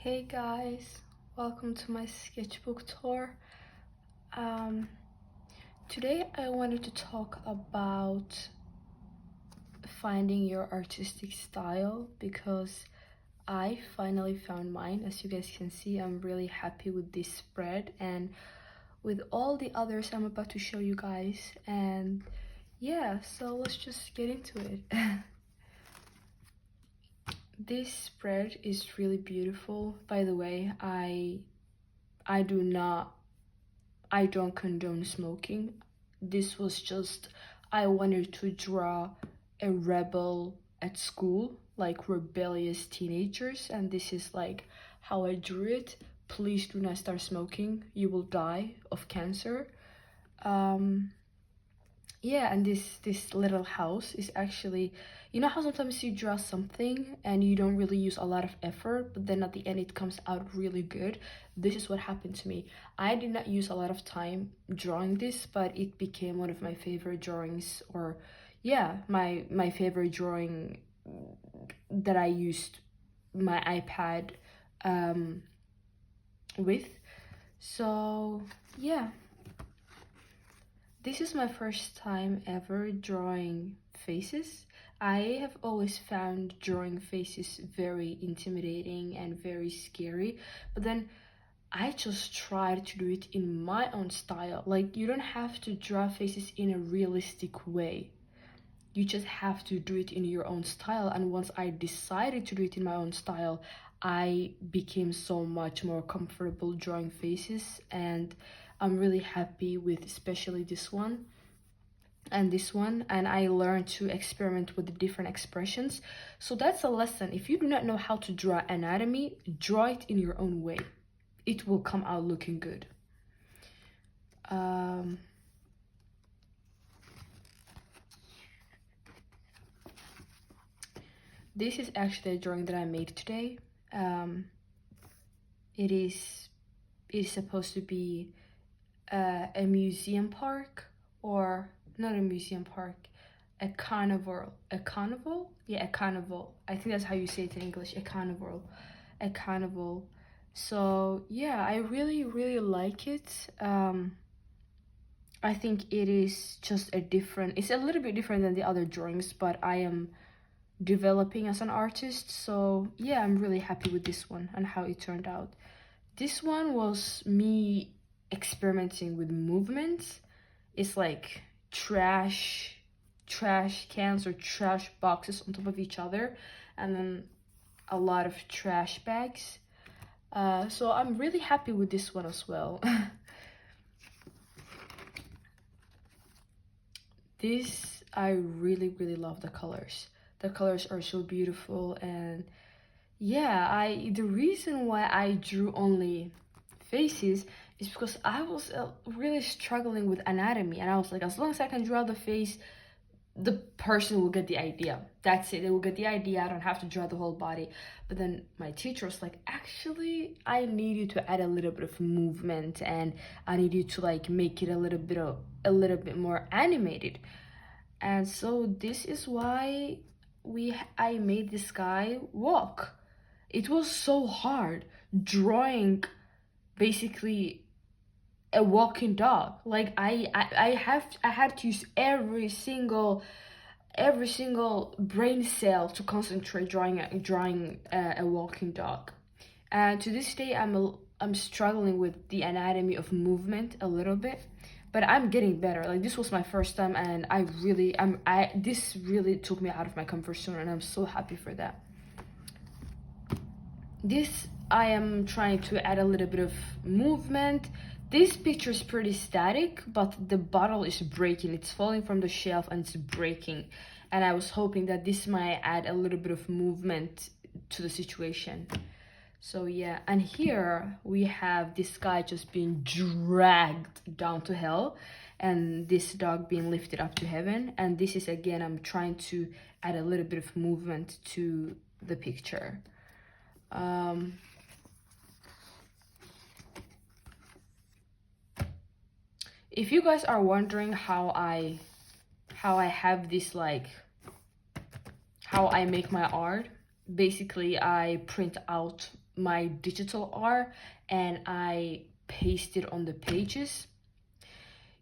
Hey guys, welcome to my sketchbook tour. Um, Today I wanted to talk about finding your artistic style because I finally found mine. As you guys can see, I'm really happy with this spread and with all the others I'm about to show you guys. And yeah, so let's just get into it. This spread is really beautiful. By the way, I don't condone smoking. This was just, I wanted to draw a rebel at school, like rebellious teenagers, and this is like how I drew it. Please do not start smoking, you will die of cancer. Yeah, and this little house is actually, you know how sometimes you draw something and you don't really use a lot of effort, but then at the end it comes out really good. This is what happened to me. I did not use a lot of time drawing this, but it became one of my favorite drawings, or yeah, my favorite drawing that I used my iPad with. So yeah, this is my first time ever drawing faces. I have always found drawing faces very intimidating and very scary, but then I just tried to do it in my own style. Like, you don't have to draw faces in a realistic way. You just have to do it in your own style. And once I decided to do it in my own style, I became so much more comfortable drawing faces, and I'm really happy with especially this one and this one, and I learned to experiment with the different expressions. So that's a lesson. If you do not know how to draw anatomy, draw it in your own way. It will come out looking good. This is actually a drawing that I made today. It is supposed to be a museum park, or not a museum park, a carnival. A carnival? Yeah, a carnival. I think that's how you say it in English. A carnival. A carnival. So yeah, I really like it. I think it is just it's a little bit different than the other drawings, but I am developing as an artist. So yeah, I'm really happy with this one and how it turned out. This one was me experimenting with movements. It's like trash cans or trash boxes on top of each other, and then a lot of trash bags. So I'm really happy with this one as well. This, I really love the colors. The colors are so beautiful, and yeah, the reason why I drew only faces is because I was really struggling with anatomy, and I was like, as long as I can draw the face, the person will get the idea. That's it. They will get the idea. I don't have to draw the whole body. But then my teacher was like, actually, I need you to add a little bit of movement, and I need you to like make it a little bit more animated. And so this is why I made this guy walk. It was so hard drawing basically a walking dog. Like I had to use every single brain cell to concentrate drawing a walking dog. And to this day, I'm struggling with the anatomy of movement a little bit, but I'm getting better. Like, this was my first time, and this really took me out of my comfort zone, and I'm so happy for that. This, I am trying to add a little bit of movement. This picture is pretty static, but the bottle is breaking. It's falling from the shelf and it's breaking. And I was hoping that this might add a little bit of movement to the situation. So yeah, and here we have this guy just being dragged down to hell, and this dog being lifted up to heaven. And this is, again, I'm trying to add a little bit of movement to the picture. If you guys are wondering how I have this, like, how I make my art, basically I print out my digital art and I paste it on the pages.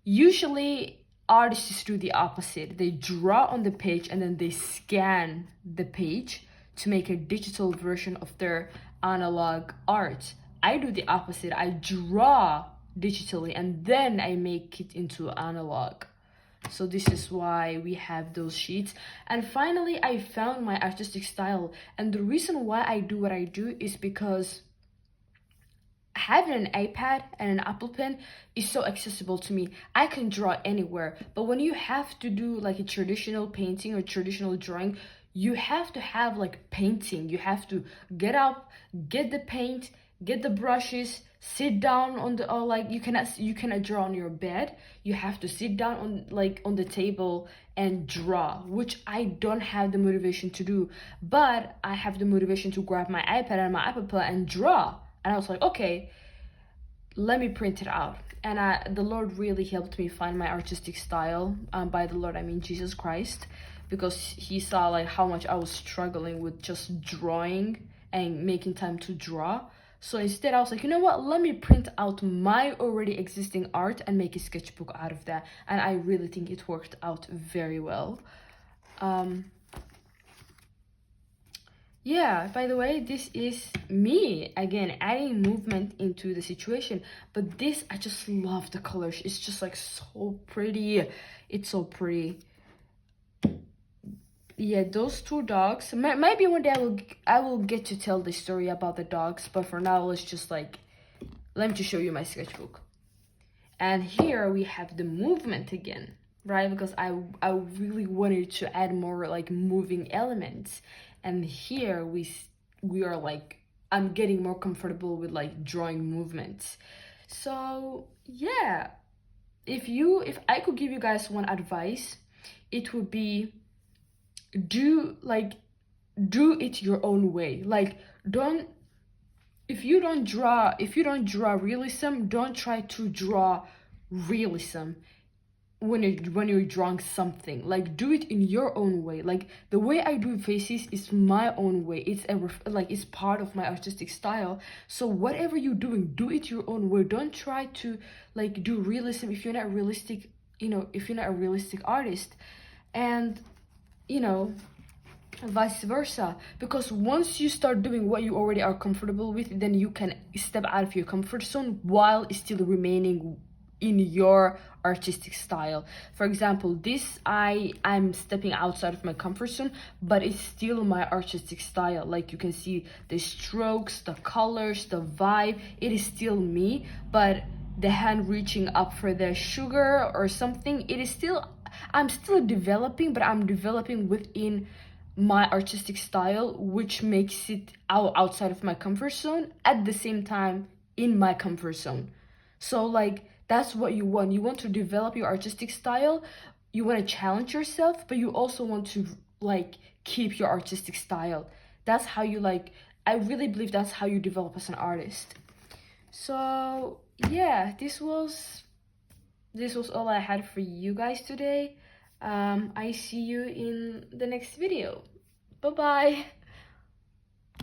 Usually artists do the opposite. They draw on the page and then they scan the page to make a digital version of their analog art. I do the opposite. I draw digitally and then I make it into analog. So this is why we have those sheets. And finally, I found my artistic style. And the reason why I do what I do is because having an iPad and an Apple Pen is so accessible to me. I can draw anywhere. But when you have to do like a traditional painting or traditional drawing, you have to have like painting. You have to get up, get the paint, get the brushes, sit down on the, or like you cannot draw on your bed. You have to sit down on like on the table and draw, which I don't have the motivation to do. But I have the motivation to grab my iPad and my Apple Pen and draw. And I was like, okay, let me print it out. And the Lord really helped me find my artistic style. By the Lord, I mean Jesus Christ, because he saw like how much I was struggling with just drawing and making time to draw. So instead, I was like, you know what? Let me print out my already existing art and make a sketchbook out of that. And I really think it worked out very well. Yeah, by the way, this is me again adding movement into the situation. But this, I just love the colors. It's just like so pretty. It's so pretty. Yeah, those two dogs. Maybe one day I will get to tell the story about the dogs. But for now, let's just like, let me just show you my sketchbook. And here we have the movement again, right? Because I really wanted to add more like moving elements. And here we are like, I'm getting more comfortable with like drawing movements. So yeah, if I could give you guys one advice, it would be do it your own way. Like if you don't draw realism, don't try to draw realism when you're drawing something. Like do it in your own way. Like the way I do faces is my own way. It's it's part of my artistic style. So whatever you're doing, do it your own way. Don't try to like do realism if you're not realistic, if you're not a realistic artist. And vice versa, because once you start doing what you already are comfortable with, then you can step out of your comfort zone while still remaining in your artistic style. For example, this I'm stepping outside of my comfort zone, but it's still my artistic style. Like you can see the strokes, the colors, the vibe, it is still me. But the hand reaching up for the sugar or something, it is still, I'm still developing, but I'm developing within my artistic style, which makes it outside of my comfort zone, at the same time in my comfort zone. So like that's what you want. You want to develop your artistic style, you want to challenge yourself, but you also want to like keep your artistic style. That's how you like, I really believe that's how you develop as an artist. So yeah, this was all I had for you guys today. I see you in the next video. Bye bye.